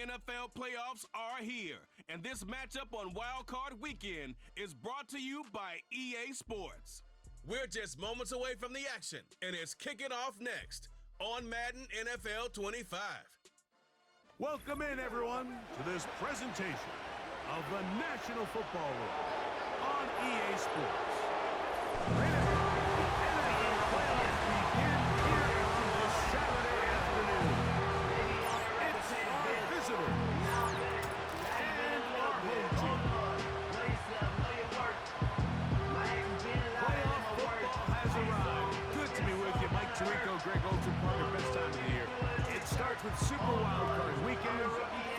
NFL playoffs are here, and this matchup on Wild Card Weekend is brought to you by EA Sports. We're just moments away from the action, and it's kicking off next on Madden NFL 25. Welcome in, everyone, to this presentation of the National Football League on EA Sports. The NFL playoffs begin here on this Saturday afternoon. It's our visitors and our home team. Playoff football has arrived. Good to be with you, Mike Tirico, Greg Olson, Parker, best time of the year. It starts with Super Wild Card Weekend,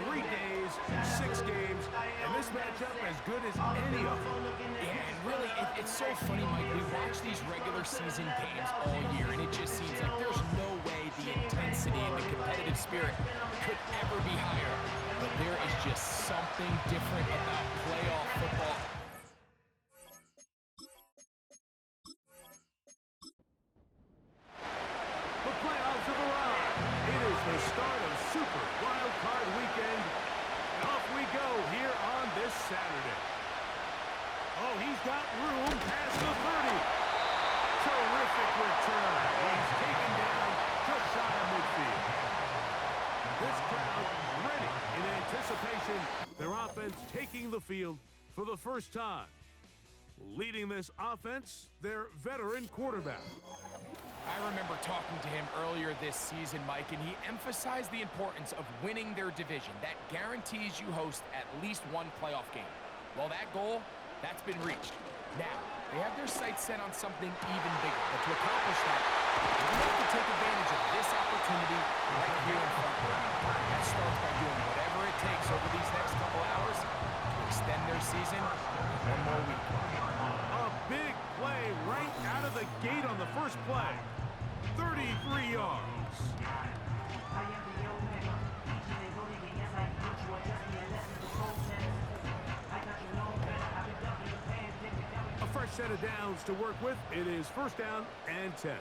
3 days, 6 games, and this matchup as good as any of them. Yeah, and really, it's so funny, Mike. We watch these regular season games all year, and it just seems like there's no way the intensity and the competitive spirit could ever be higher. But there is just something different about playoff football. The playoffs have arrived. It is the start of Super Wild Card Weekend. Off we go here on this Saturday. Oh, he's got room past the 30. Terrific return. He's taken down just shy of midfield. This crowd ready in anticipation. Their offense taking the field for the first time. Leading this offense, their veteran quarterback. I remember talking to him earlier this season, Mike, and he emphasized the importance of winning their division. That guarantees you host at least one playoff game. Well, that goal, that's been reached. Now, they have their sights set on something even bigger. But to accomplish that, they have to take advantage of this opportunity right here in front of them. That starts by doing whatever it takes over these next couple hours to extend their season one more week. A big play right out of the gate on the first play. 33 yards. A fresh set of downs to work with. It is first down and 10. Here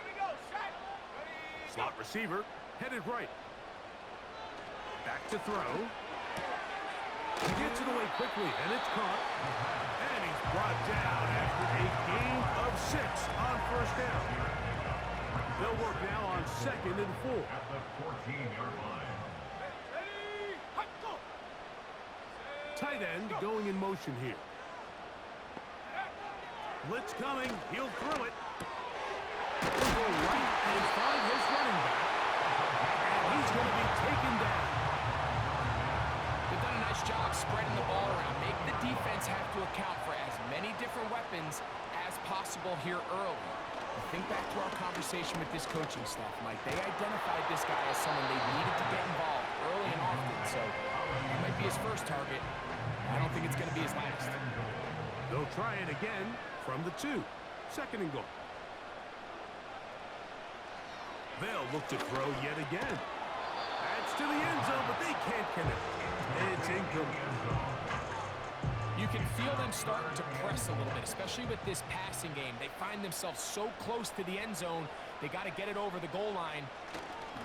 we go, set. Ready, Slot receiver headed right. Back to throw. He gets it away quickly, and it's caught. And he's brought down after a gain of 6 on first down. They'll work now on 2nd and 4. At the 14-yard line. ready, hot, go. Tight end going in motion here. Blitz coming. He'll throw it. He'll go right and find his running back. And he's going to be taken down. They've done a nice job spreading the ball around. Make the defense have to account for as many different weapons as possible here early. Think back to our conversation with this coaching staff, Mike. They identified this guy as someone they needed to get involved early and often. So that might be his first target. I don't think it's going to be his last. They'll try it again from the 2. 2nd and goal. They'll look to throw yet again. That's to the end zone, but they can't connect. It's incomplete. You can feel them starting to press a little bit, especially with this passing game. They find themselves so close to the end zone, they got to get it over the goal line.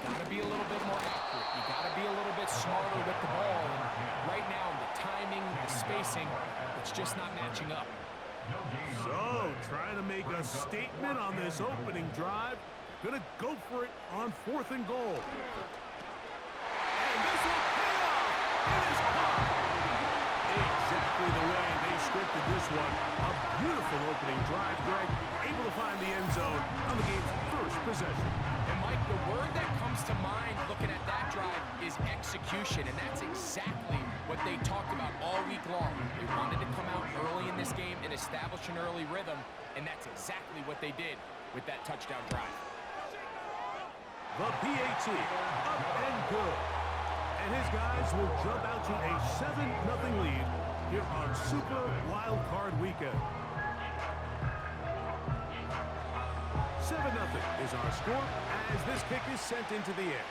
You got to be a little bit more accurate. You got to be a little bit smarter with the ball. And right now, the timing, the spacing, it's just not matching up. So, trying to make a statement on this opening drive. Gonna go for it on 4th and goal. And this will pay off. It is caught. Exactly the way they scripted this one. A beautiful opening drive, Greg. Able to find the end zone on the game's first possession. And Mike, the word that comes to mind looking at that drive is execution, and that's exactly what they talked about all week long. They wanted to come out early in this game and establish an early rhythm, and that's exactly what they did with that touchdown drive. The PAT, up and good. And his guys will jump out to a 7-0 lead here on Super Wild Card Weekend. 7-0 is our score as this kick is sent into the air.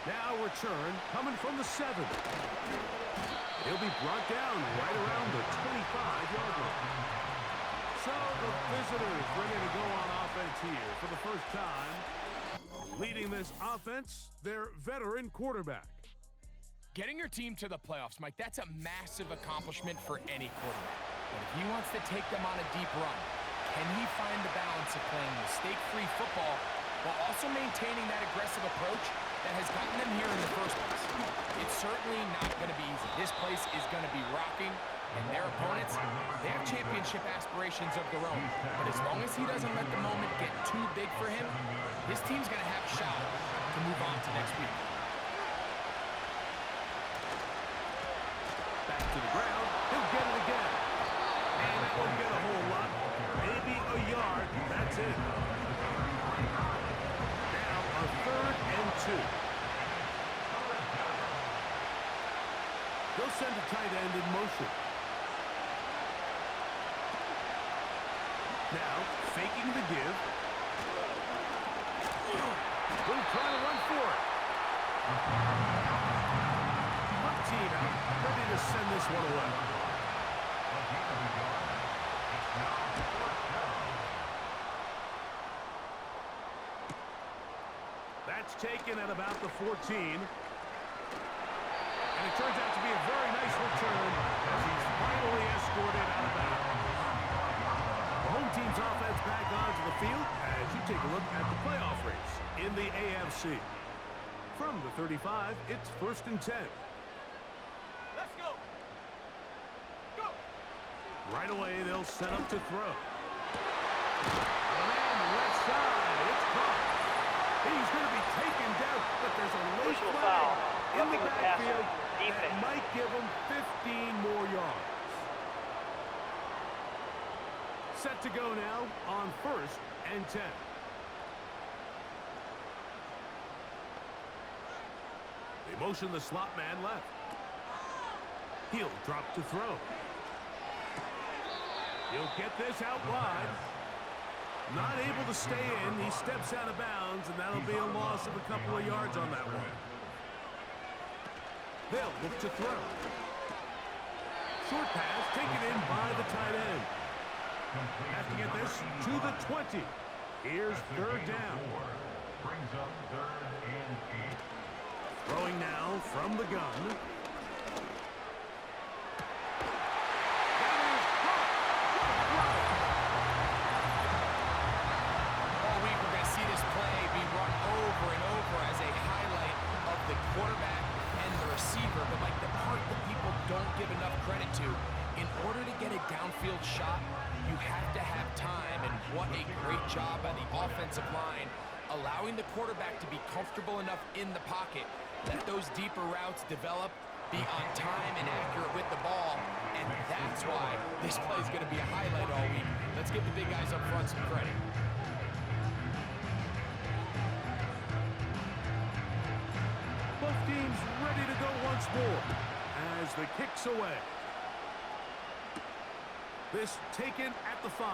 Now return coming from the 7. He'll be brought down right around the 25-yard line. So the visitors ready to go on offense here for the first time. Leading this offense, their veteran quarterback. Getting your team to the playoffs, Mike, that's a massive accomplishment for any quarterback. But if he wants to take them on a deep run, can he find the balance of playing mistake-free football while also maintaining that aggressive approach that has gotten them here in the first place? It's certainly not going to be easy. This place is going to be rocking, and their opponents, they have championship aspirations of their own. But as long as he doesn't let the moment get too big for him, his team's going to have a shot to move on to next week. Back to the ground. He'll get it again. And that won't get a whole lot. Maybe a yard. That's it. Now a 3rd and 2. They'll send a tight end in motion. Now, faking the give. Will try to run for it. One team out, ready to send this one away. That's taken at about the 14. And it turns out to be a very nice return as he's finally escorted out of bounds. The home team's offense back onto the field as you take a look at the playoff race in the AFC. From the 35, it's 1st and 10. Let's go. Go. Right away, they'll set up to throw. And left side, it's caught. He's going to be taken down, but there's a late flag in the backfield that might give him 15 more yards. Set to go now on 1st and 10. They motion the slot man left. He'll drop to throw. He'll get this out wide. Not able to stay in. He steps out of bounds, and that'll be a loss of a couple of yards on that one. They'll look to throw. Short pass taken in by the tight end. Have to get this to the 20. Here's 3rd down. Brings up 3rd and 8. Throwing now from the gun. All week we're going to see this play be run over and over as a highlight of the quarterback and the receiver. But like the part that people don't give enough credit to, in order to get a downfield shot, you have to have time, and what a great job by the offensive line, allowing the quarterback to be comfortable enough in the pocket, let those deeper routes develop, be on time and accurate with the ball, and that's why this play is going to be a highlight all week. Let's give the big guys up front some credit. Both teams ready to go once more as the kick's away. This taken at the 5.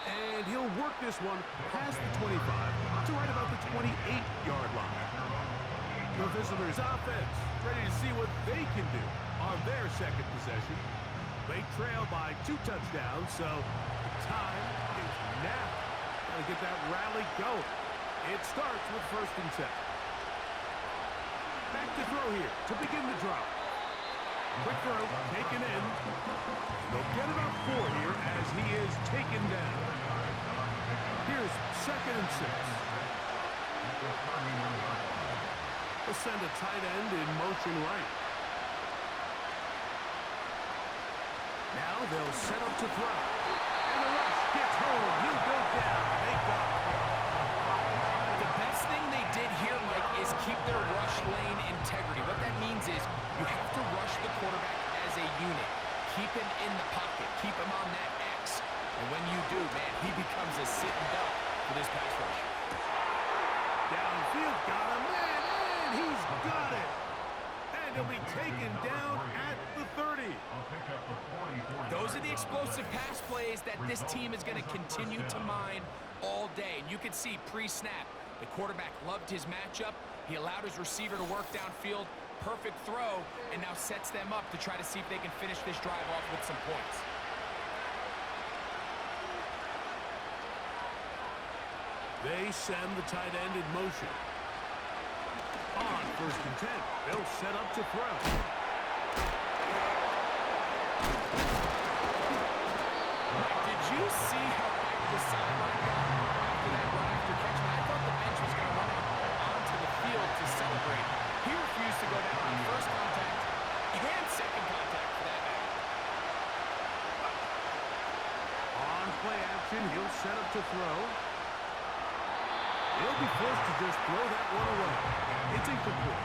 And he'll work this one past the 25 to right about the 28-yard line. The visitors' offense ready to see what they can do on their second possession. They trail by 2 touchdowns, so the time is now. Got to get that rally going. It starts with 1st and 10. Back to throw here to begin the drive. Quick throw, taken in. They'll get about 4 here as he is taken down. Here's 2nd and 6. They'll send a tight end in motion right. Now they'll set up to throw. And the rush gets home. He'll go down. They got it. The best thing they did here, Mike, is keep their rush lane integrity. What that means is you have to rush the quarterback as a unit. Keep him in the pocket. Keep him on that X. And when you do, man, he becomes a sitting duck for this pass rush. Downfield, got him, man, and he's got it. And he'll be taken down at the 30. Those are the explosive pass plays that this team is going to continue to mine all day. And you can see pre-snap, the quarterback loved his matchup. He allowed his receiver to work downfield. Perfect throw, and now sets them up to try to see if they can finish this drive off with some points. They send the tight end in motion. On 1st and 10, they'll set up to throw. Did you see how back the sideline got after that run after catch? I thought the bench was going to run out onto the field to celebrate. He refused to go down on first contact and second contact for that matter. On play action, he'll set up to throw. He'll be forced to just throw that one away. It's incomplete.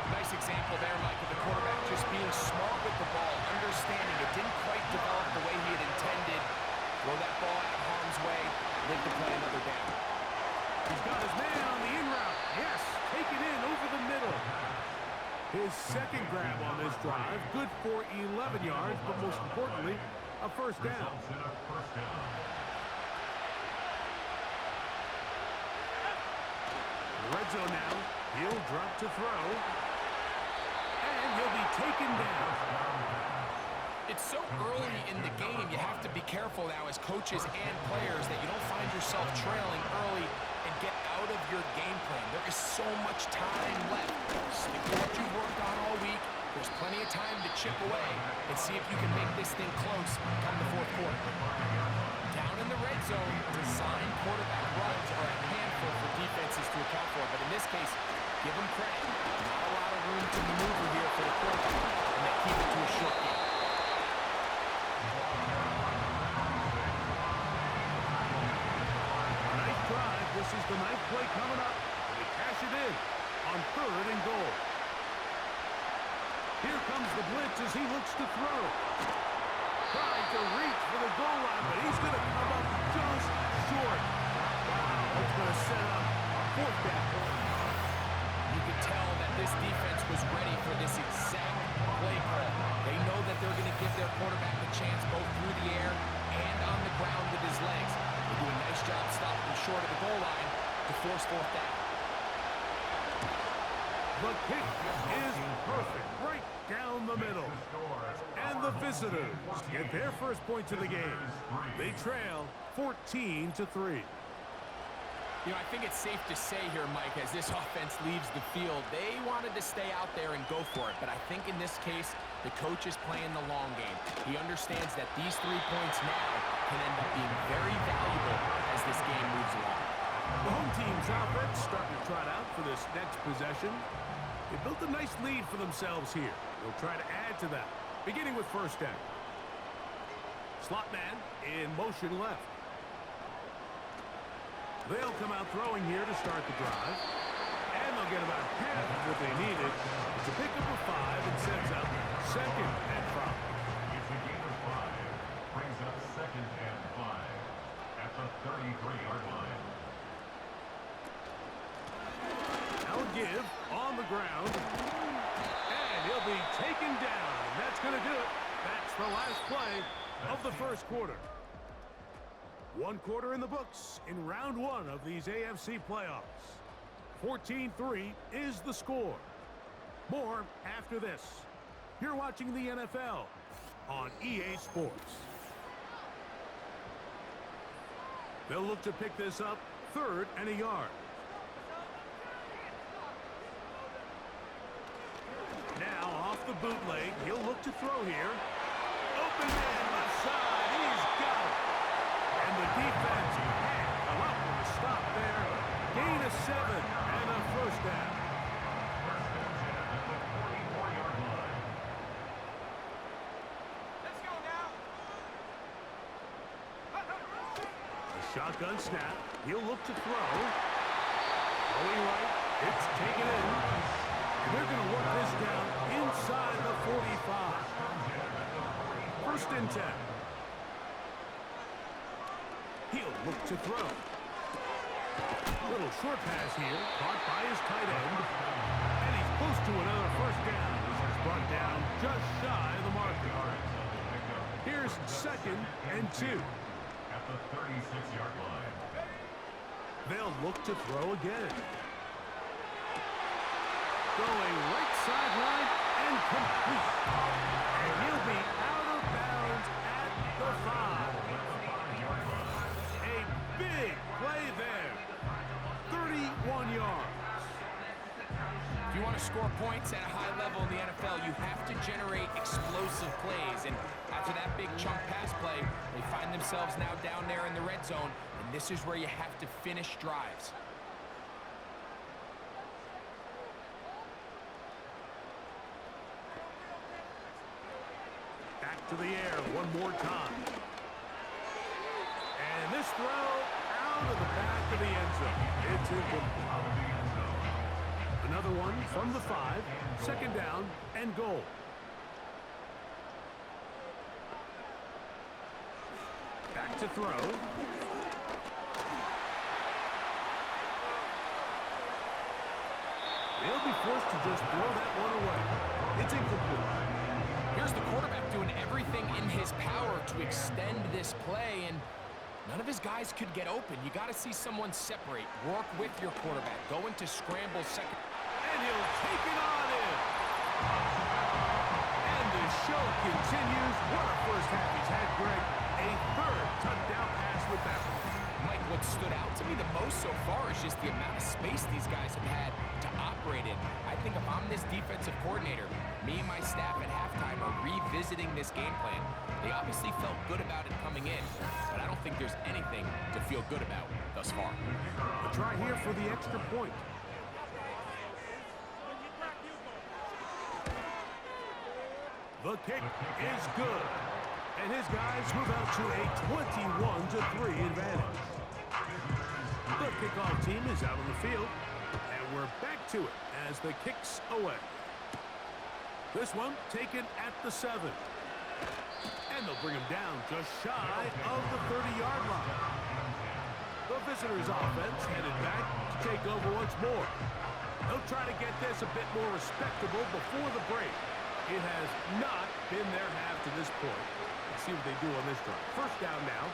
Nice example there, Mike, of the quarterback just being smart with the ball, understanding it didn't quite develop the way he had intended. Throw that ball out of harm's way, live to play another down. He's got his man on the in route. Yes, take it in over the middle. His second grab on this drive, good for 11 yards, but most importantly, a first down. Red zone now. He'll drop to throw. And he'll be taken down. It's so early in the game, you have to be careful now as coaches and players that you don't find yourself trailing early and get out of your game plan. There is so much time left. Stick to what you've worked on all week. There's plenty of time to chip away and see if you can make this thing close come the fourth quarter. Down in the red zone, design quarterback runs are a handful for defenses to account for, but in this case, give them credit. Not a lot of room to maneuver here for the quarterback, and they keep it to a short game. Nice drive. This is the ninth play coming up. They cash it in on 3rd and goal. Here comes the blitz as he looks to throw. Trying to reach for the goal line, but he's going to come up just short. Wow, it's going to set up 4th down. You could tell that this defense was ready for this exact play call. They know that they're going to give their quarterback a chance both through the air and on the ground with his legs. They do a nice job stopping him short of the goal line to force 4th down. The kick is perfect, right down the middle. And the visitors get their first points of the game. They trail 14-3. You know, I think it's safe to say here, Mike, as this offense leaves the field, they wanted to stay out there and go for it. But I think in this case, the coach is playing the long game. He understands that these 3 points now can end up being very valuable as this game moves along. The home team's offense starting to trot out for this next possession. They built a nice lead for themselves here. They'll try to add to that, beginning with 1st down. Slot man in motion left. They'll come out throwing here to start the drive. And they'll get about half of what they needed. It's a pickup of 5 and sets up 2nd and 5. It's a gain of 5. Brings up 2nd and 5 at the 33-yard line. Now give on the ground. And he'll be taken down. And that's going to do it. That's the last play of the first quarter. 1 quarter in the books in round 1 of these AFC playoffs. 14-3 is the score. More after this. You're watching the NFL on EA Sports. They'll look to pick this up 3rd and a yard. Now off the bootleg, he'll look to throw here. Open man left side, he's got it. And the defense can't come up with a stop there. Gain of 7 and a first down. First and 10 at the 44-yard line. Let's go now. A shotgun snap, he'll look to throw. Throwing right, it's taken in. And they're going to work this down inside the 45. 1st and 10. He'll look to throw. Little short pass here, caught by his tight end. And he's close to another first down. This is brought down just shy of the marker. Here's 2nd and 2. At the 36-yard line. They'll look to throw again. Going right sideline and complete. And he'll be out of bounds at the 5. A big play there. 1 yard. If you want to score points at a high level in the NFL, you have to generate explosive plays. And after that big chunk pass play, they find themselves now down there in the red zone. And this is where you have to finish drives. Back to the air one more time. And this throw out of the back of the end zone. It's incomplete. Another one from the 5. Second down and goal. Back to throw. They'll be forced to just throw that one away. It's incomplete. Here's the quarterback doing everything in his power to extend this play, and none of his guys could get open. You got to see someone separate. Work with your quarterback. Go into scramble second. And he'll take it on in. And the show continues. What a first half he's had, Greg. A third touchdown pass with that one. Mike, what stood out to me the most so far is just the amount of space these guys have had to operate in. I think if I'm this defensive coordinator, me and my staff at halftime are revisiting this game plan. They obviously felt good about it coming in, but I don't think there's anything to feel good about thus far. A try here for the extra point. The kick is good. And his guys move out to a 21-3 advantage. The kickoff team is out on the field. And we're back to it as the kick's away. This one taken at the 7. And they'll bring him down just shy of the 30-yard line. The visitors' offense headed back to take over once more. They'll try to get this a bit more respectable before the break. It has not been their half to this point. Let's see what they do on this drive. First down now.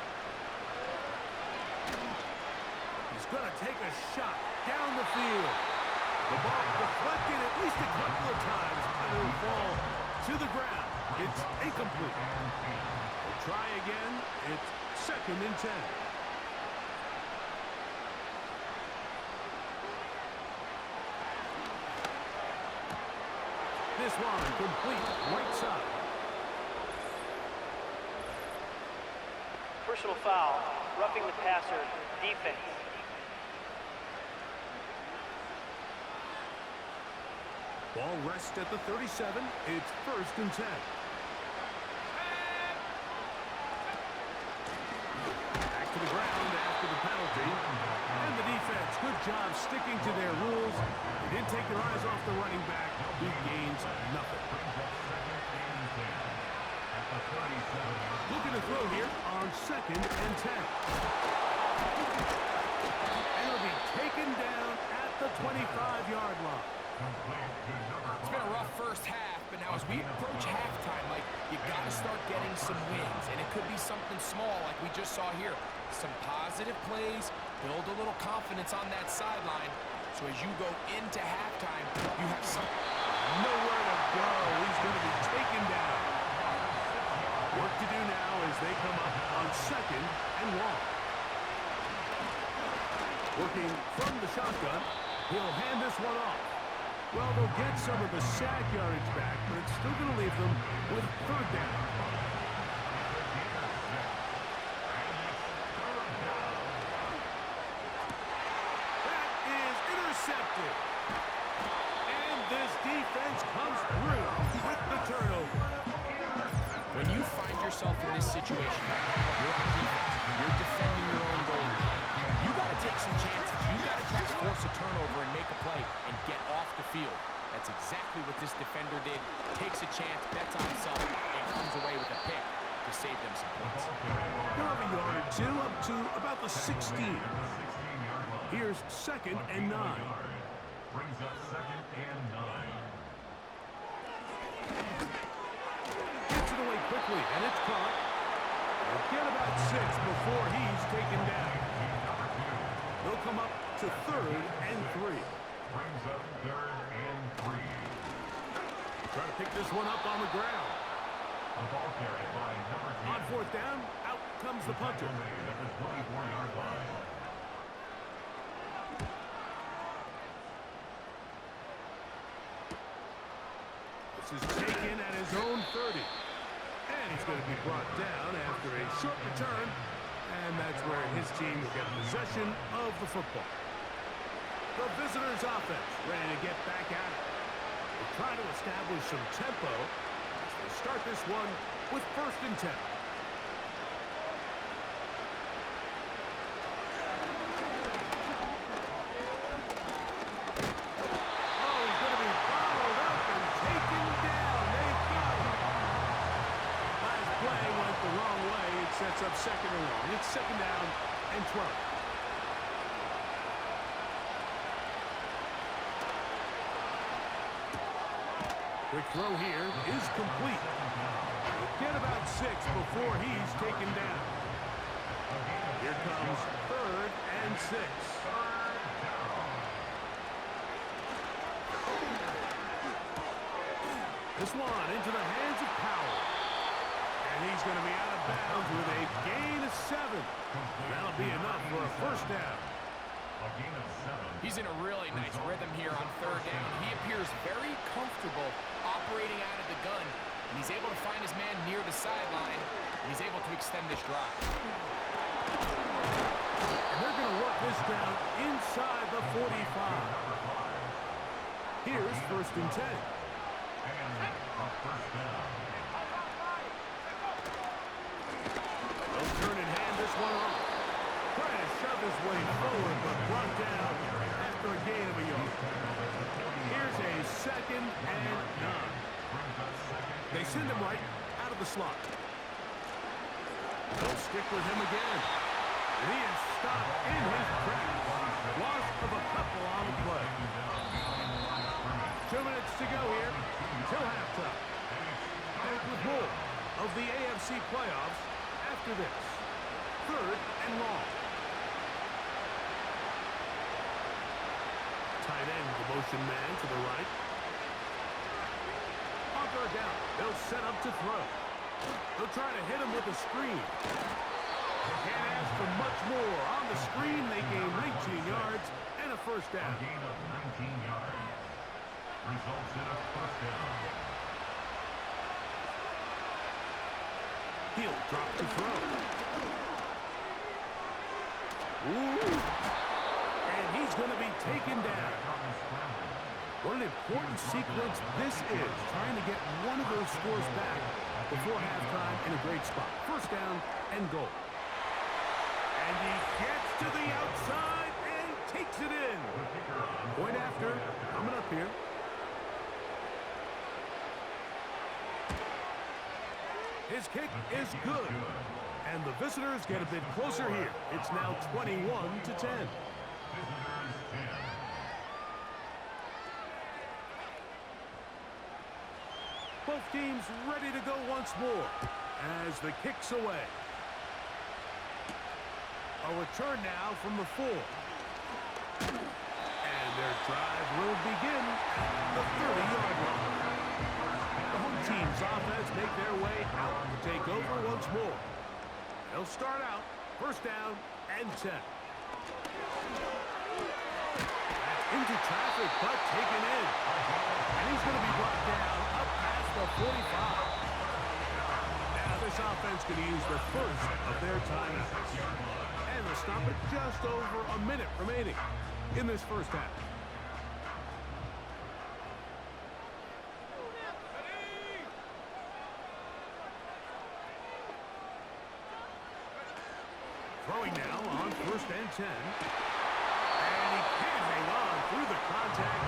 He's going to take a shot down the field. The ball deflected at least a couple of times, and it will fall to the ground. It's incomplete. They'll try again. It's 2nd and 10. This one complete right side. Personal foul, roughing the passer, defense. Ball rests at the 37. It's 1st and 10. Back to the ground after the penalty. And the defense, good job sticking to their rules. They didn't take their eyes off the running back. He gains nothing. Looking to throw here on 2nd and 10. And it'll be taken down at the 25-yard line. It's been a rough first half, but now as we approach halftime, Mike, you got to start getting some wins, and it could be something small like we just saw here. Some positive plays, build a little confidence on that sideline, so as you go into halftime, you have some... Nowhere to go. He's going to be taken down. Work to do now as they come up on 2nd and 1. Working from the shotgun, he'll hand this one off. Well, they'll get some of the sack yardage back, but it's still going to leave them with 3rd down. That is intercepted. And this defense comes through with the turnover. When you find yourself in this situation, you're on defense, you're defending your own goal. You got to take some chances. You got to try to force a turnover and make a play and get off the field. That's exactly what this defender did. Takes a chance, bets on himself, and comes away with a pick to save them some points. They're up a yard or two, up to about the 16. Here's 2nd and 9. Brings up 2nd and 9. Gets it away quickly, and it's caught. They'll get about 6 before he's taken down. They'll come up to 3rd and 3. Brings up 3rd and 3. Try to pick this one up on the ground. The ball carried by number 10. On 4th down, out comes the punter. At the 24-yard line. This is taken at his own 30. And he's going to be brought down after a short return. And that's where his team will get possession of the football. The visitors' offense ready to get back at it. They're trying to establish some tempo as they start this one with 1st and 10. Sets up 2nd and long. It's 2nd down and 12. Quick throw here is complete. Get about 6 before he's taken down. Here comes 3rd and 6. This one into the hands of Powell. And he's going to be out of bounds with a gain of 7. That'll be enough for a 1st down. A gain of 7. He's in a really nice rhythm here on 3rd down. He appears very comfortable operating out of the gun, and he's able to find his man near the sideline, and he's able to extend this drive. And they're going to work this down inside the 45. Here's 1st and 10. And a 1st down. They'll turn and hand this one off. Trying to shove his way forward, but brought down after a gain of a yard. Here's a 2nd and 9. They send him right out of the slot. They'll stick with him again. And he is stopped in his tracks. Loss of a couple on the play. 2 minutes to go here till halftime. Back with more of the AFC playoffs after this. 3rd and long. Tight end, the motion man to the right. On 3rd down, they'll set up to throw. They'll try to hit him with a screen. Can't ask for much more. On the screen, they gain 19 yards and a 1st down. A gain of 19 yards. Results in a 1st down. He'll drop to throw. Ooh. And he's going to be taken down. What an important sequence this is. Trying to get one of those scores back before halftime in a great spot. 1st down and goal. And he gets to the outside and takes it in. Point after coming up here. His kick is good. And the visitors get a bit closer here. It's now 21-10. Visitors 10. Both teams ready to go once more as the kick's away. A return now from the 4. And their drive will begin at the 30-yard line. The home team's offense make their way out to take over once more. They'll start out 1st down and 10. Into traffic, but taken in. And he's going to be brought down up past the 45. Now this offense going to use the 1st of their timeouts. And they'll stop it just over a minute remaining in this 1st half. Throwing now on 1st and 10. And he can't hang on through the contact.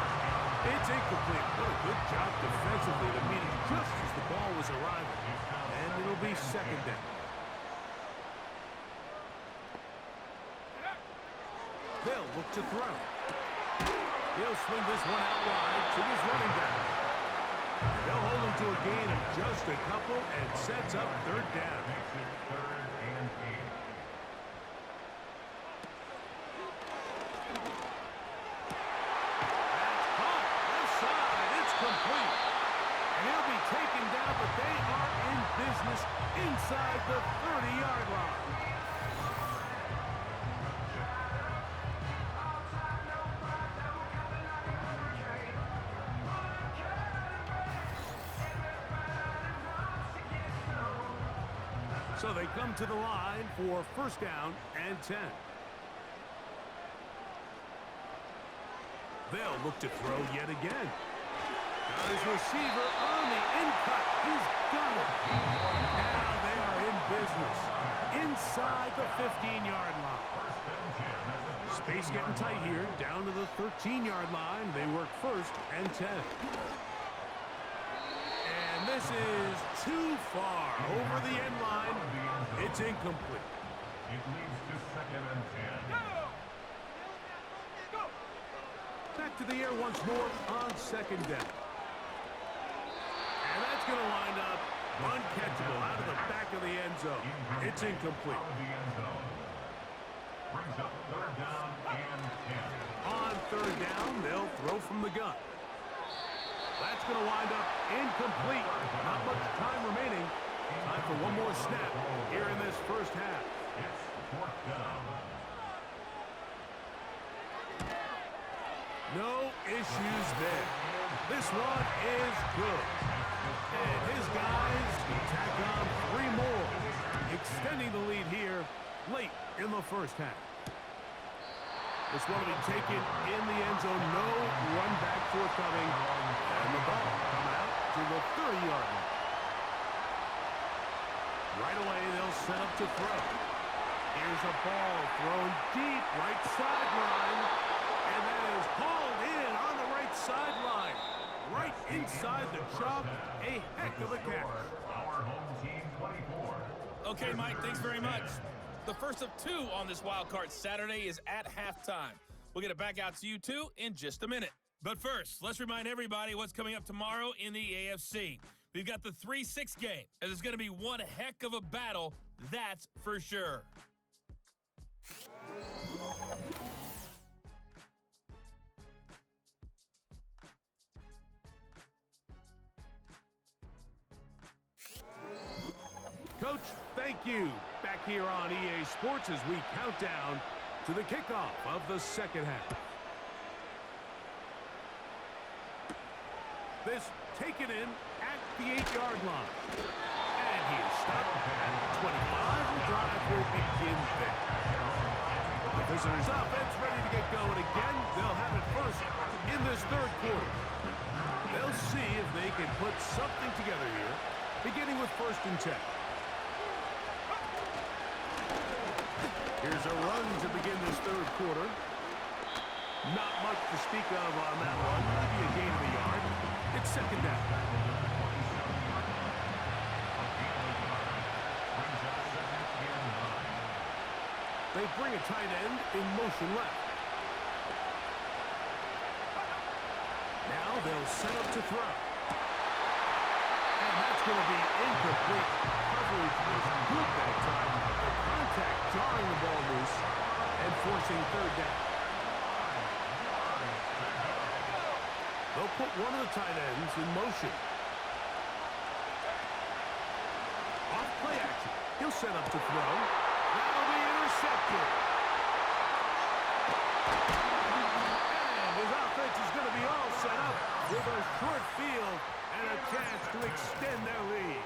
It's incomplete. What a good job defensively to meet him just as the ball was arriving. And it'll be 2nd down. They'll look to throw. He'll swing this one out wide to his running back. They'll hold him to a gain of just a couple and sets up 3rd down. Makes it 3rd and 8. Taken down, but they are in business inside the 30-yard line. So they come to the line for first down and 10. They'll look to throw yet again. Got his receiver on the in cut. He's got it. Now they are in business inside the 15-yard line. Space getting tight here. Down to the 13-yard line. They work first and 10. And this is too far over the end line. It's incomplete. It leads to second and 10. Back to the air once more on second down. And that's going to wind up uncatchable out of the back of the end zone. It's incomplete. Brings up third down and 10. On third down, they'll throw from the gun. That's going to wind up incomplete. Not much time remaining. Time for one more snap here in this first half. It's fourth down. No issues there. This one is good. And his guys tack on 3 more, extending the lead here late in the first half. This one will be taken in the end zone. No run back forthcoming. And the ball coming out to the 30-yard line. Right away, they'll set up to throw. Here's a ball thrown deep right sideline. And that is hauled in on the right sideline. Right inside the chalk. A heck of a catch. Our home team 24. Okay, Mike, thanks very much. The first of 2 on this Wild Card Saturday is at halftime. We'll get it back out to you two in just a minute. But first, let's remind everybody what's coming up tomorrow in the AFC. We've got the 3-6 game, and it's going to be one heck of a battle, that's for sure. Coach, thank you. Back here on EA Sports as we count down to the kickoff of the second half. This taken in at the 8-yard line. And he is stopped at the 25. The drive will begin there. The visitors' offense ready to get going again. They'll have it first in this third quarter. They'll see if they can put something together here, beginning with first and 10. Here's a run to begin this third quarter. Not much to speak of on that one. Maybe a gain of a yard. It's second down. They bring a tight end in motion left. Now they'll set up to throw. And that's going to be incomplete. Coverage was good that time. The contact jarring the ball loose and forcing third down. They'll put one of the tight ends in motion. Off play action. He'll set up to throw. That'll be intercepted. And his offense is going to be all set up with a short field and a chance to extend their lead.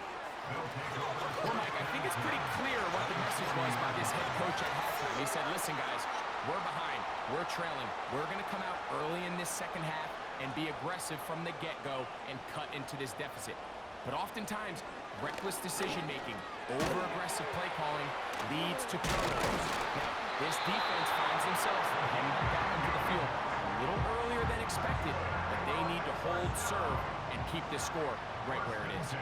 Well, Mike, I think it's pretty clear what the message was by this head coach at halftime. He said, listen, guys, we're behind. We're trailing. We're going to come out early in this second half and be aggressive from the get-go and cut into this deficit. But oftentimes, reckless decision-making, over-aggressive play calling leads to turnovers. Now, this defense finds themselves heading back out into the field a little earlier than expected, but they need to hold serve and keep this score right where it is.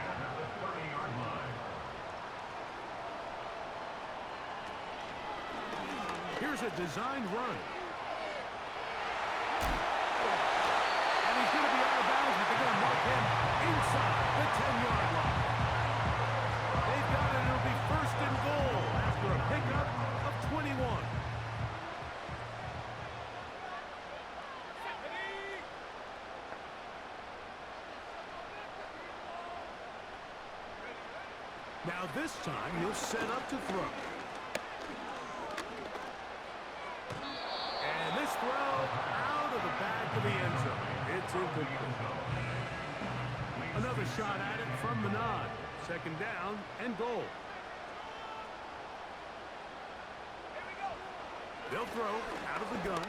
Here's a designed run. And he's going to be out of bounds, but they're going to mark him inside the 10-yard line. They've got it. It'll be first and goal after a pickup of 21. Now this time, he'll set up to throw. And this throw out of the back of the end zone. It's incomplete. Another shot at it from the nod. Second down and goal. They'll throw out of the gun.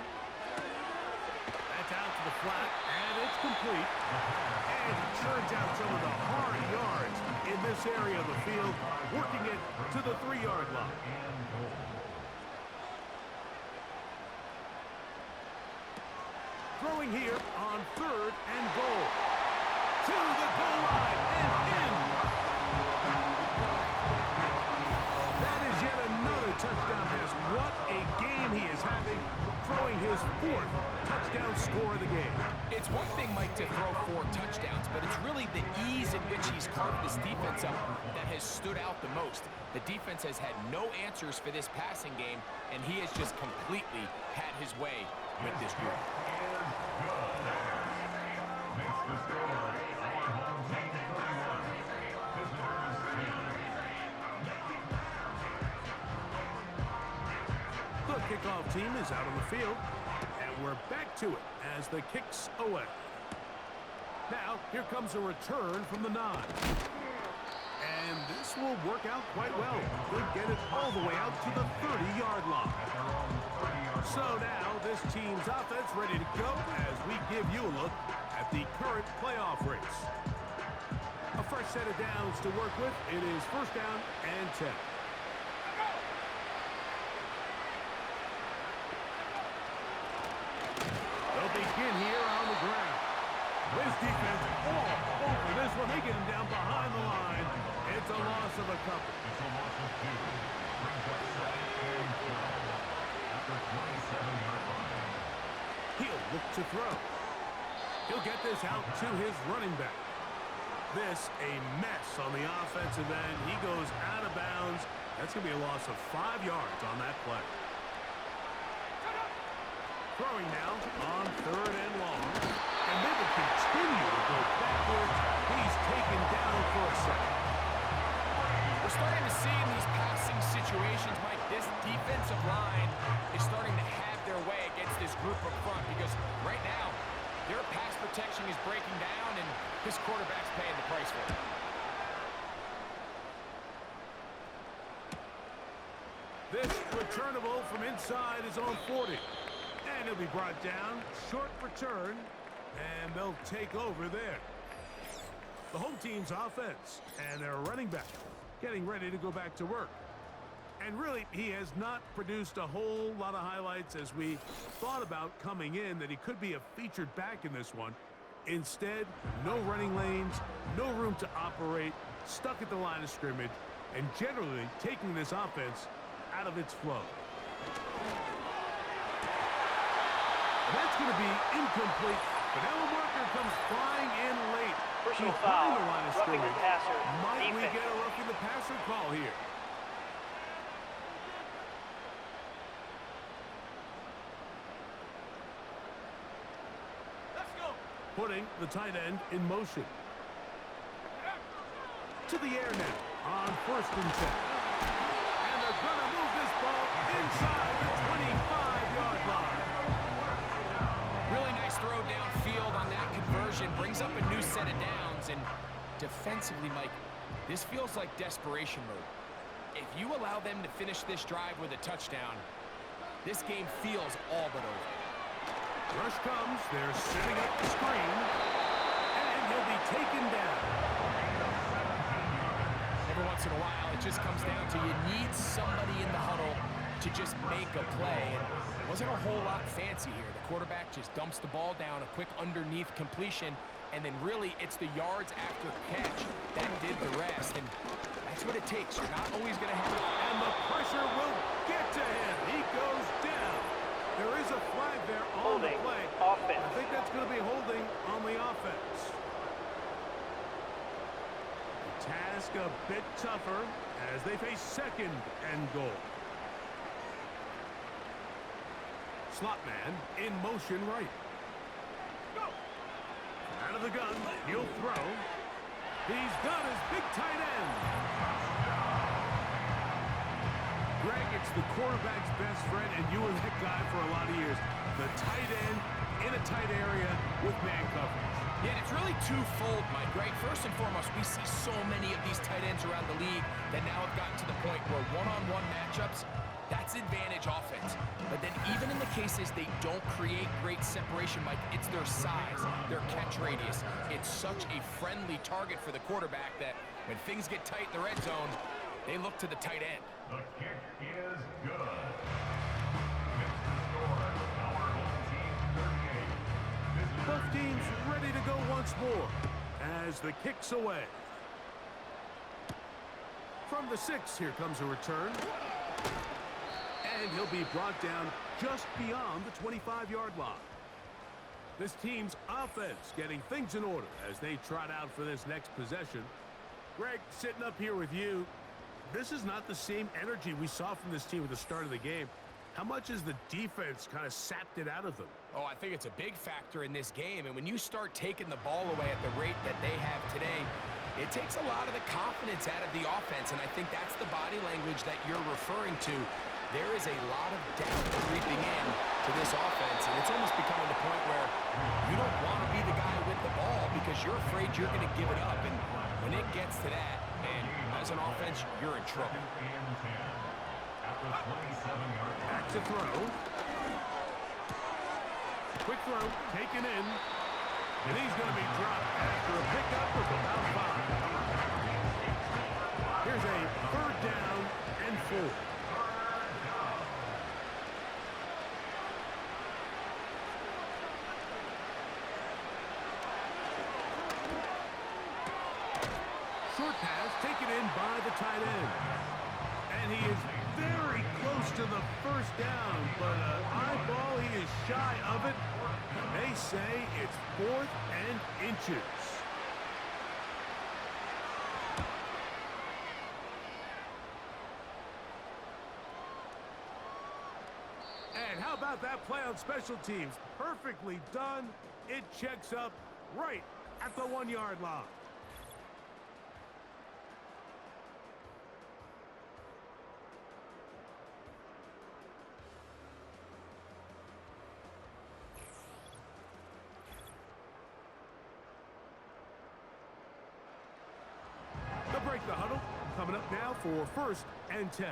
That's out to the flat, and it's complete. And he churns out some of the hard yards in this area of the field, working it to the 3-yard line. Throwing here on 3rd and goal. To the goal line and in. That is yet another touchdown pass. What a game he is having, throwing his 4th touchdown score of the game. It's one thing, Mike, to throw 4 touchdowns, but it's really the ease in which he's carved this defense up that has stood out the most. The defense has had no answers for this passing game, and he has just completely had his way with this group. The kickoff team is out on the field, and we're back to it as the kick's away. Now, here comes a return from the 9. And this will work out quite well. Could get it all the way out to the 30-yard line. So now this team's offense ready to go as we give you a look at the current playoff race. A fresh set of downs to work with. It is 1st down and 10. They'll begin here on the ground. This defense all over this one. They get him down behind the line. It's a loss of a couple. It's a loss of 2. Brings up 2nd and 12. After 27-yard line. He'll look to throw. He'll get this out to his running back. This a mess on the offensive end. He goes out of bounds. That's going to be a loss of 5 yards on that play. Throwing now on 3rd and long. And they will continue to go backwards. He's taken down for a second. We're starting to see in these passing situations, Mike, this defensive line is starting to have their way against this group up front because right now, their pass protection is breaking down and this quarterback's paying the price for it. This returnable from inside his own 40. And he'll be brought down. Short return. And they'll take over there. The home team's offense and their running back getting ready to go back to work. And really, he has not produced a whole lot of highlights as we thought about coming in that he could be a featured back in this one. Instead, no running lanes, no room to operate, stuck at the line of scrimmage, and generally taking this offense out of its flow. That's going to be incomplete, but now a marker comes flying in late. Personal Behind foul, the line of roughing the scrimmage. passer, Might we defense. get a roughing the passer call here? Let's go. Putting the tight end in motion. To the air now on 1st and 10. And they're going to move this ball inside the 25-yard line. Really nice throw downfield on that conversion. Brings up a new set of downs. And defensively, Mike, this feels like desperation mode. If you allow them to finish this drive with a touchdown, this game feels all but over. Rush comes. They're setting up the screen. And he'll be taken down. Every once in a while, it just comes down to you need somebody in the huddle to just make a play. And it wasn't a whole lot fancy here. The quarterback just dumps the ball down, a quick underneath completion, and then really it's the yards after catch that did the rest. And that's what it takes. You're not always going to have it. And the pressure will get to him. He goes down. There is a flag there on the Holding play. offense. I think that's going to be holding on the offense. The task a bit tougher as they face 2nd and goal. Slot man in motion right. Go. Out of the gun, he'll throw. He's got his big tight end. Greg, it's the quarterback's best friend, and you were that guy for a lot of years. The tight end in a tight area with man coverage. Yeah, and it's really twofold, Mike, right? First and foremost, we see so many of these tight ends around the league that now have gotten to the point where one-on-one matchups, That's advantage offense. But then even in the cases they don't create great separation, Mike, it's their size, their catch radius. It's such a friendly target for the quarterback that when things get tight in the red zone, they look to the tight end. The kick is good. It's the score. Our home team 38. Both teams ready to go once more as the kick's away. From the 6, here comes a return. And he'll be brought down just beyond the 25-yard line. This team's offense getting things in order as they trot out for this next possession. Greg, sitting up here with you, this is not the same energy we saw from this team at the start of the game. How much has the defense kind of sapped it out of them? Oh, I think it's a big factor in this game. And when you start taking the ball away at the rate that they have today, it takes a lot of the confidence out of the offense. And I think that's the body language that you're referring to. There is a lot of doubt creeping in to this offense. And it's almost becoming the point where you don't want to be the guy with the ball because you're afraid you're going to give it up. And when it gets to that, man, as an offense, you're in trouble. Back to throw. Quick throw, taken in. And he's going to be dropped after a pickup of about 5. Here's a 3rd down and 4. Short pass taken in by the tight end. And he is very close to the 1st down, but an eyeball, he is shy of it. They say it's 4th and inches. And how about that play on special teams? Perfectly done. It checks up right at the 1-yard line. Break the huddle. Coming up now for 1st and 10.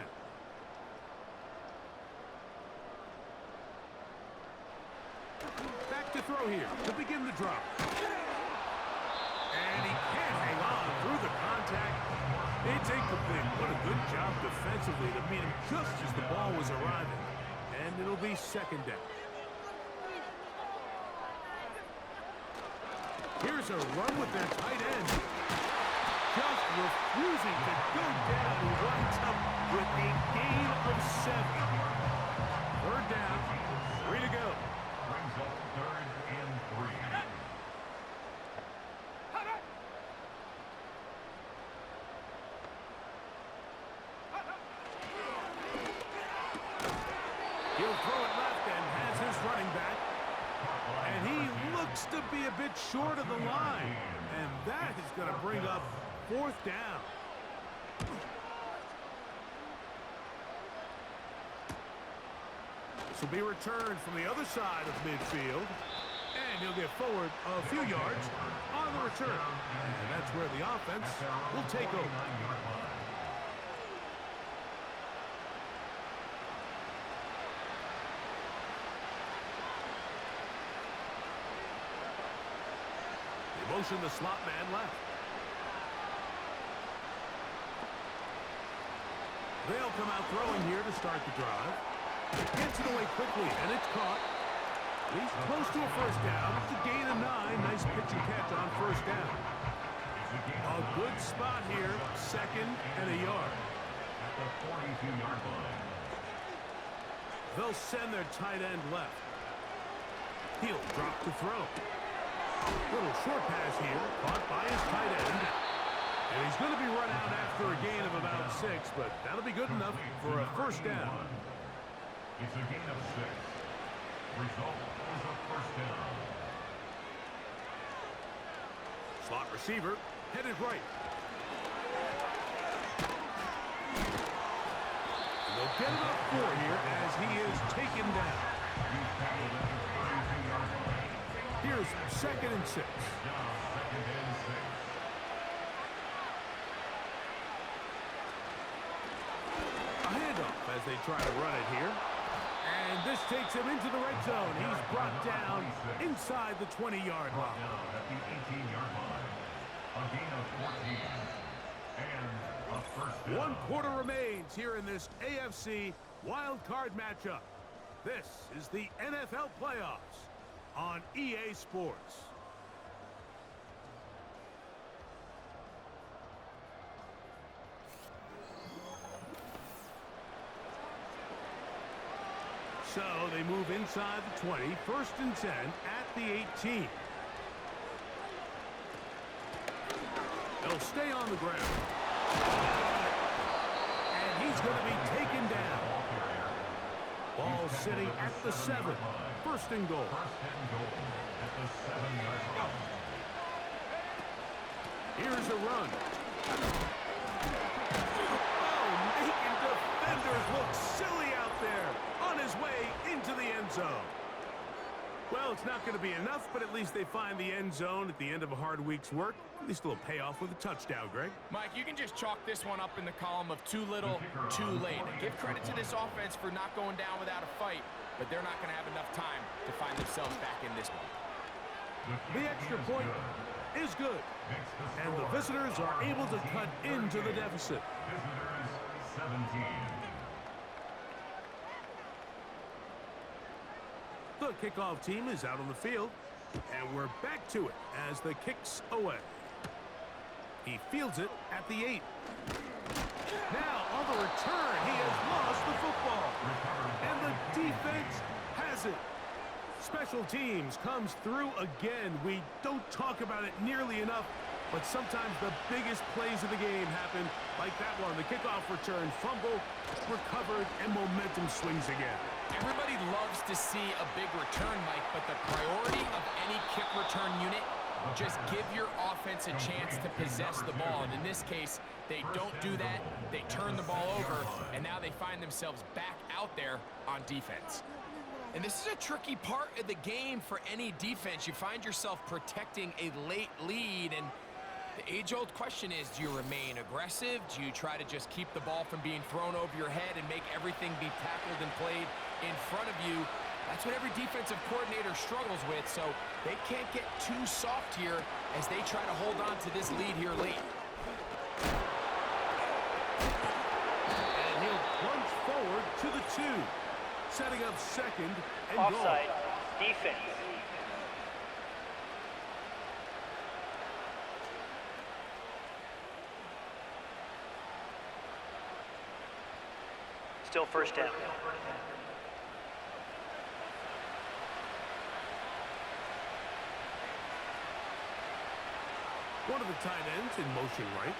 Back to throw here to begin the drop. And he can't hang on through the contact. It's incomplete. What a good job defensively to meet him just as the ball was arriving. And it'll be 2nd down. Here's a run with their tight end. Just refusing to go down. He winds up with a gain of 7. 3rd down, 3 to go. Brings up 3rd and 3. He'll throw it left and has his running back. And he looks to be a bit short of the line. And that is going to bring up 4th down. This will be returned from the other side of midfield. And he'll get forward a few yards on the return. And that's where the offense will take over. They motion the slot man left. They'll come out throwing here to start the drive. Gets it away quickly, and it's caught. He's close to a 1st down. It's a gain of 9. Nice pitch and catch on 1st down. A good spot here. 2nd and a yard. At the 42-yard line. They'll send their tight end left. He'll drop to throw. Little short pass here. Caught by his tight end. And he's going to be run out after a gain of about 6, but that'll be good enough for a 1st down. It's a gain of 6. Result is a 1st down. Slot receiver headed right. And they'll get him up 4 here as he is taken down. He's tackled at the 32-yard line. Here's 2nd and 6. Now 2nd and 6. A handoff as they try to run it here. And this takes him into the red zone. He's brought down inside the 20-yard line. Down at the 18-yard line. A gain of 14. And a first down. 1 quarter remains here in this AFC wild card matchup. This is the NFL playoffs on EA Sports. So they move inside the 20, 1st and 10 at the 18. They'll stay on the ground. And he's going to be taken down. Ball sitting at the 7. 1st and goal. First and goal at the 7-yard line. Here's a run. Oh, making defenders look silly out there. On his way into the end zone. Well, it's not going to be enough, but at least they find the end zone at the end of a hard week's work. At least a little payoff with a touchdown, Greg. Mike, you can just chalk this one up in the column of too little, too late. And give credit to this offense for not going down without a fight, but they're not going to have enough time to find themselves back in this one. The extra point is good, and the visitors are able to cut into the deficit. Visitors 17. The kickoff team is out on the field, and we're back to it as the kick's away. He fields it at the 8. Now, on the return, he has lost the football, and the defense has it. Special teams comes through again. We don't talk about it nearly enough, but sometimes the biggest plays of the game happen like that one. The kickoff return, fumble, recovered, and momentum swings again. Everybody loves to see a big return, Mike, but the priority of any kick return unit, just give your offense a chance to possess the ball. And in this case, they don't do that. They turn the ball over, and now they find themselves back out there on defense. And this is a tricky part of the game for any defense. You find yourself protecting a late lead, and the age-old question is, do you remain aggressive? Do you try to just keep the ball from being thrown over your head and make everything be tackled and played in front of you? That's what every defensive coordinator struggles with, so they can't get too soft here as they try to hold on to this lead here late. And he'll plunge forward to the 2, setting up 2nd and goal. Offside. Defense. Still 1st down. One of the tight ends in motion right.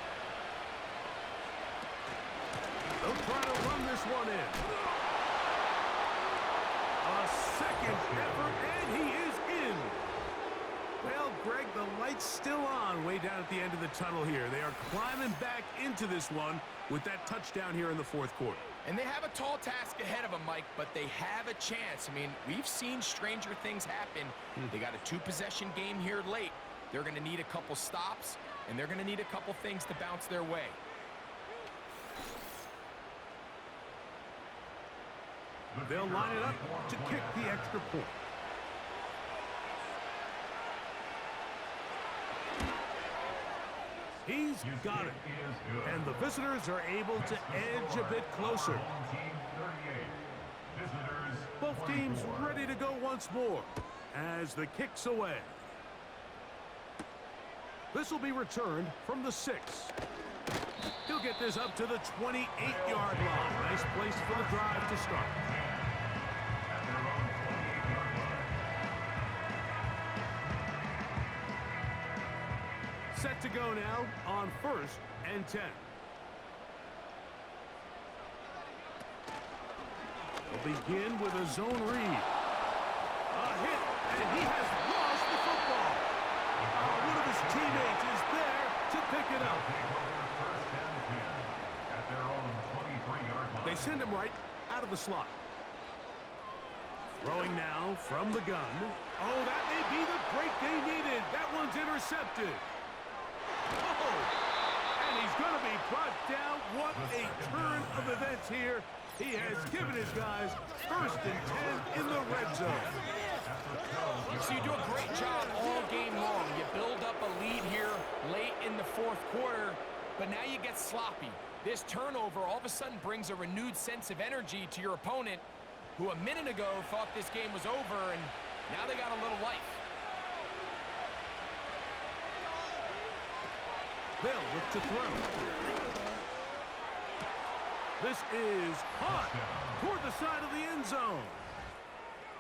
They'll try to run this one in. A 2nd effort, and he is in. Well, Greg, the light's still on way down at the end of the tunnel here. They are climbing back into this one with that touchdown here in the 4th quarter. And they have a tall task ahead of them, Mike, but they have a chance. I mean, we've seen stranger things happen. They got a 2-possession game here late. They're going to need a couple stops, and they're going to need a couple things to bounce their way. They'll line it up to kick the extra point. He's got it. And the visitors are able to edge a bit closer. Both teams ready to go once more as the kick's away. This will be returned from the 6. He'll get this up to the 28-yard line. Nice place for the drive to start. Set to go now on 1st and 10. We'll begin with a zone read. A hit, and he has lost the football. One of his teammates is there to pick it up. They send him right out of the slot. Throwing now from the gun. Oh, that may be the break they needed. That one's intercepted. Oh, and he's going to be brought down. What a turn of events here He has given his guys 1st and 10 in the red zone. So you do a great job all game long. You build up a lead here late in the 4th quarter, but now you get sloppy. This turnover all of a sudden brings a renewed sense of energy to your opponent, who a minute ago thought this game was over, and now they got a little life. They'll look to throw. This is caught toward the side of the end zone.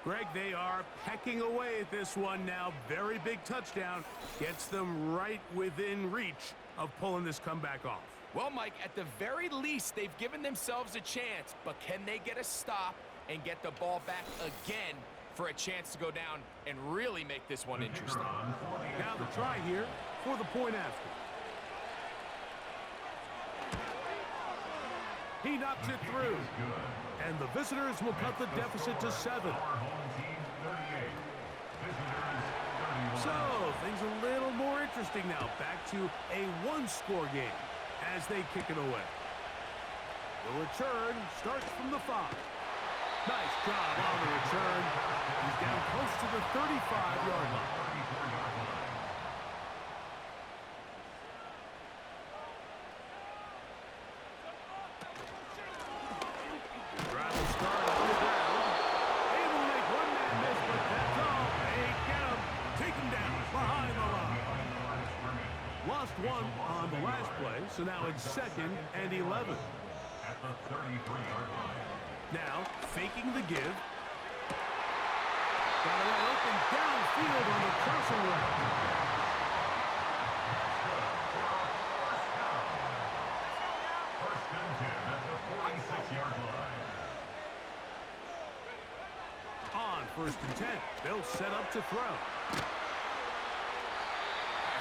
Greg, they are pecking away at this one now. Very big touchdown. Gets them right within reach of pulling this comeback off. Well, Mike, at the very least, they've given themselves a chance, but can they get a stop and get the ball back again for a chance to go down and really make this one interesting? Now the try here for the point after. He knocks it through. And the visitors will cut the deficit to 7. So, things a little more interesting now. Back to a one-score game as they kick it away. The return starts from the 5. Nice job on the return. He's down close to the 35-yard line. One on the last play, so now it's 2nd and 11. At the 33-yard line. Now, faking the give. Got it open downfield on the crossing route. First and 10 at the 46-yard line. On 1st and 10, they'll set up to throw.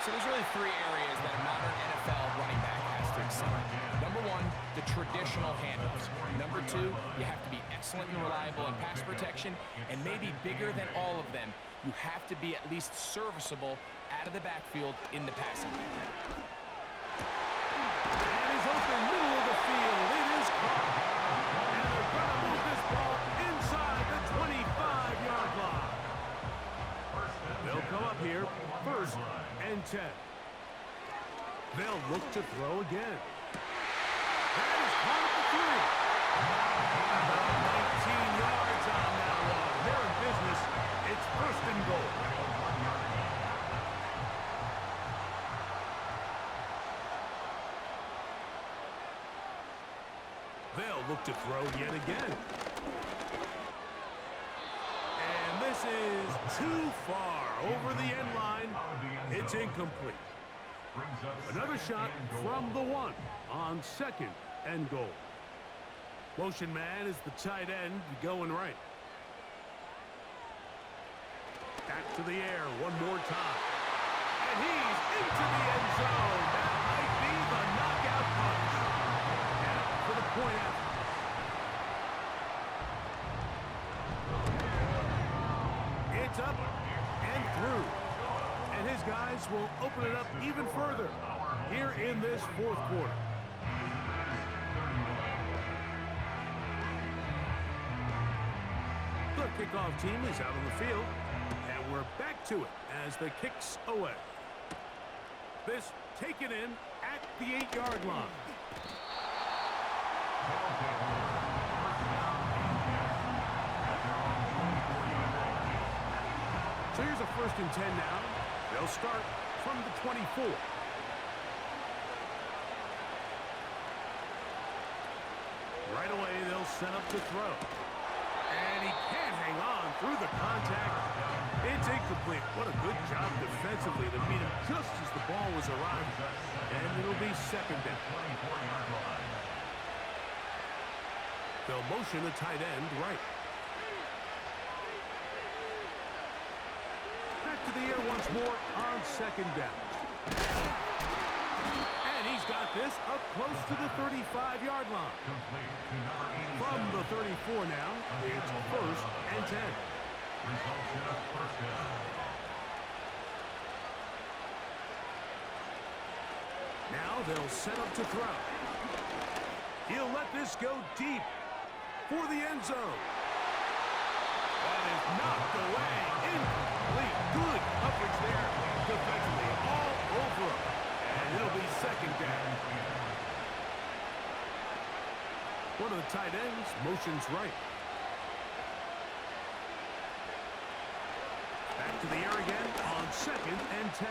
So there's really 3 areas that a modern NFL running back has to excel in. Number 1, the traditional handles. Number 2, you have to be excellent and reliable in pass protection, and maybe bigger than all of them, you have to be at least serviceable out of the backfield in the passing game. And he's open middle of the field. It is caught. And they're going to move this ball inside the 25-yard line. They'll come up here 1st and 10. They'll look to throw again. That is caught at the 3. About 19 yards on that one. They're in business. It's 1st and goal. They'll look to throw yet again. And this is too far over the end line. It's incomplete. Another shot from the 1 on 2nd and goal. Motion man is the tight end going right. Back to the air one more time. And he's into the end zone. That might be the knockout punch. And for the point after. It's up and through. And his guys will open it up even further here in this 4th quarter. The kickoff team is out on the field, and we're back to it as the kicks away. This taken in at the 8-yard line. So here's a 1st and 10 now. They'll start from the 24. Right away, they'll set up to throw. And he can't hang on through the contact. It's incomplete. What a good job defensively to meet him just as the ball was arriving. And it'll be 2nd down. They'll motion the tight end right. Back to the air once more on 2nd down. And he's got this up close to the 35-yard line. From the 34 now, it's 1st and 10. Now they'll set up to throw. He'll let this go deep. for the end zone. That is knocked away. Incomplete. Good coverage there defensively. All over him. And it'll be second down. One of the tight ends motions right. Back to the air again on 2nd and 10.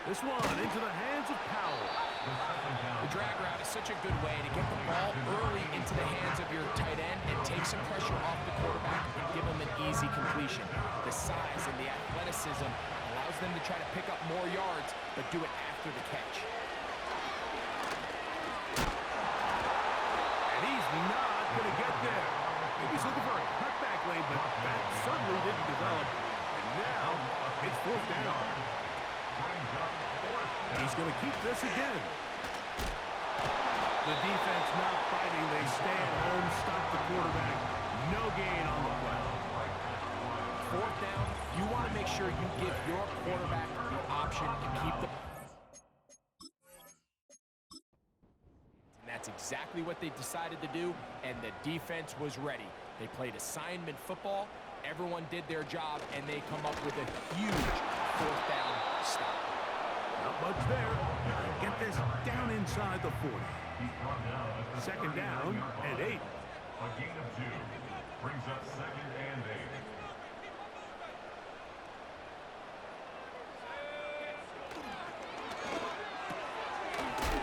This one into the hands of Powell. The drag route is such a good way to get the ball early into the hands of your tight end and take some pressure off the quarterback and give him an easy completion. The size and the athleticism allows them to try to pick up more yards, but do it after the catch. And he's not going to get there. Maybe he's looking for a cutback lane, but that suddenly didn't develop. And now it's 4th down. And he's going to keep this again. The defense not fighting. They stay at home, stop the quarterback. No gain on the play. 4th down, you want to make sure you give your quarterback the option to keep the... And that's exactly what they decided to do, and the defense was ready. They played assignment football, everyone did their job, and they come up with a huge 4th down stop. Not much there. Get this down inside the 40. 2nd down and 8. A gain of 2 brings up 2nd and 8.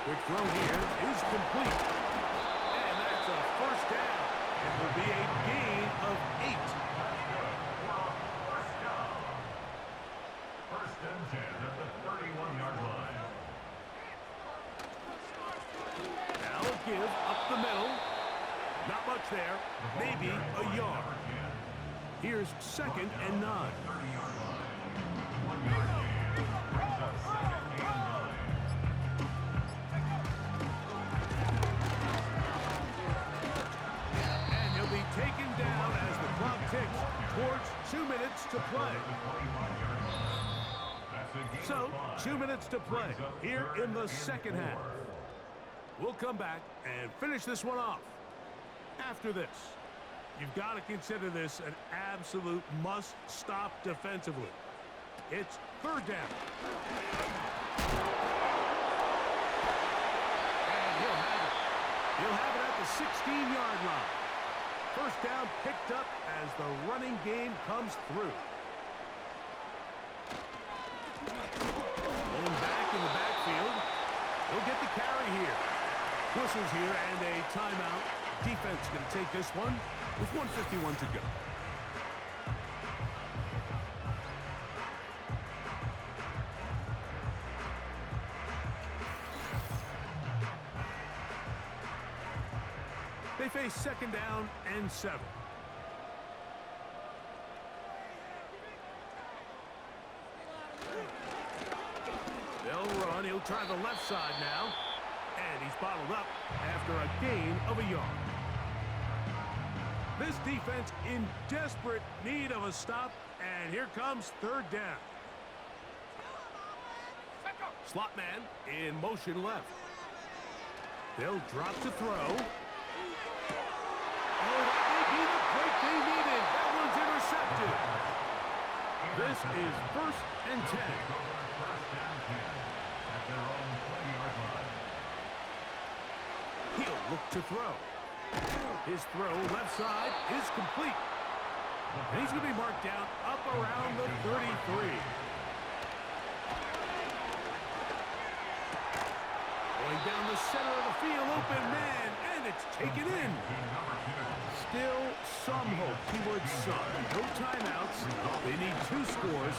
Quick throw here is complete. And that's a 1st down. It will be a gain of 8. First and 10 at the 31-yard line. Now a give up the middle. Not much there. Maybe a yard. Here's 2nd and 9. 30-yard line. 1-yard gain brings up 2nd and 9. And he'll be taken down as the clock ticks towards 2 minutes to play. So, 2 minutes to play here in the 2nd half. We'll come back and finish this one off. After this, you've got to consider this an absolute must-stop defensively. It's 3rd down. And he'll have it at the 16-yard line. 1st down picked up as the running game comes through. Going back in the backfield. He'll get the carry here. Whistles here and a timeout. Defense going to take this one with 1:51 to go. They face 2nd down and 7. They'll run. He'll try the left side now. And he's bottled up after a gain of a yard. This defense in desperate need of a stop. And here comes 3rd down. Slot man in motion left. They'll drop to throw. Oh, that may be the break they needed. That one's intercepted. This is 1st and 10. At their own 20-yard line. He'll look to throw. His throw left side is complete. And he's going to be marked down up around the 33. Going down the center of the field, open man, and it's taken in. Still some hope, keyword some. No timeouts. They need 2 scores,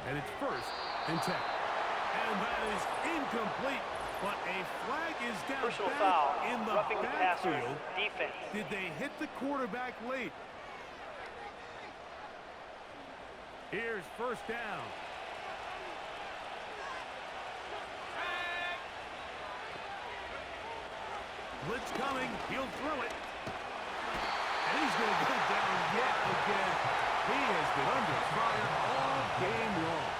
and it's 1st and 10. And that is incomplete, but a flag is down Personal back foul, in the roughing the passer, backfield. defense. Did they hit the quarterback late? Here's 1st down. Blitz coming. He'll throw it. And he's going to go down yet again. He has been under fire all game long.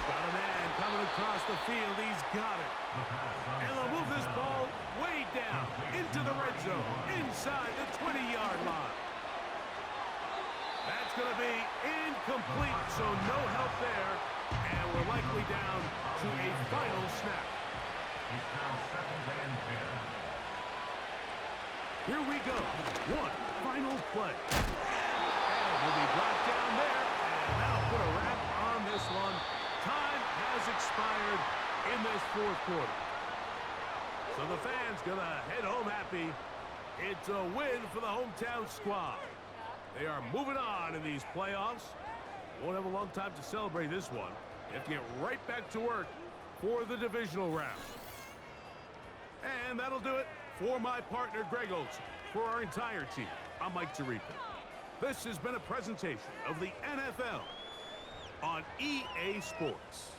Got a man coming across the field. He's got it. And they'll move this ball way down into the red zone, inside the 20-yard line. That's going to be incomplete, so no help there. And we're likely down to a final snap. It's now 2nd and 10. Here we go. One final play. And we'll be brought down there. And that'll put a wrap on this one. Time has expired in this fourth quarter. So the fans gonna head home happy. It's a win for the hometown squad. They are moving on in these playoffs. Won't have a long time to celebrate this one. They have to get right back to work for the divisional round. And that'll do it for my partner, Greg Olson. For our entire team, I'm Mike Tirico. This has been a presentation of the NFL on EA Sports.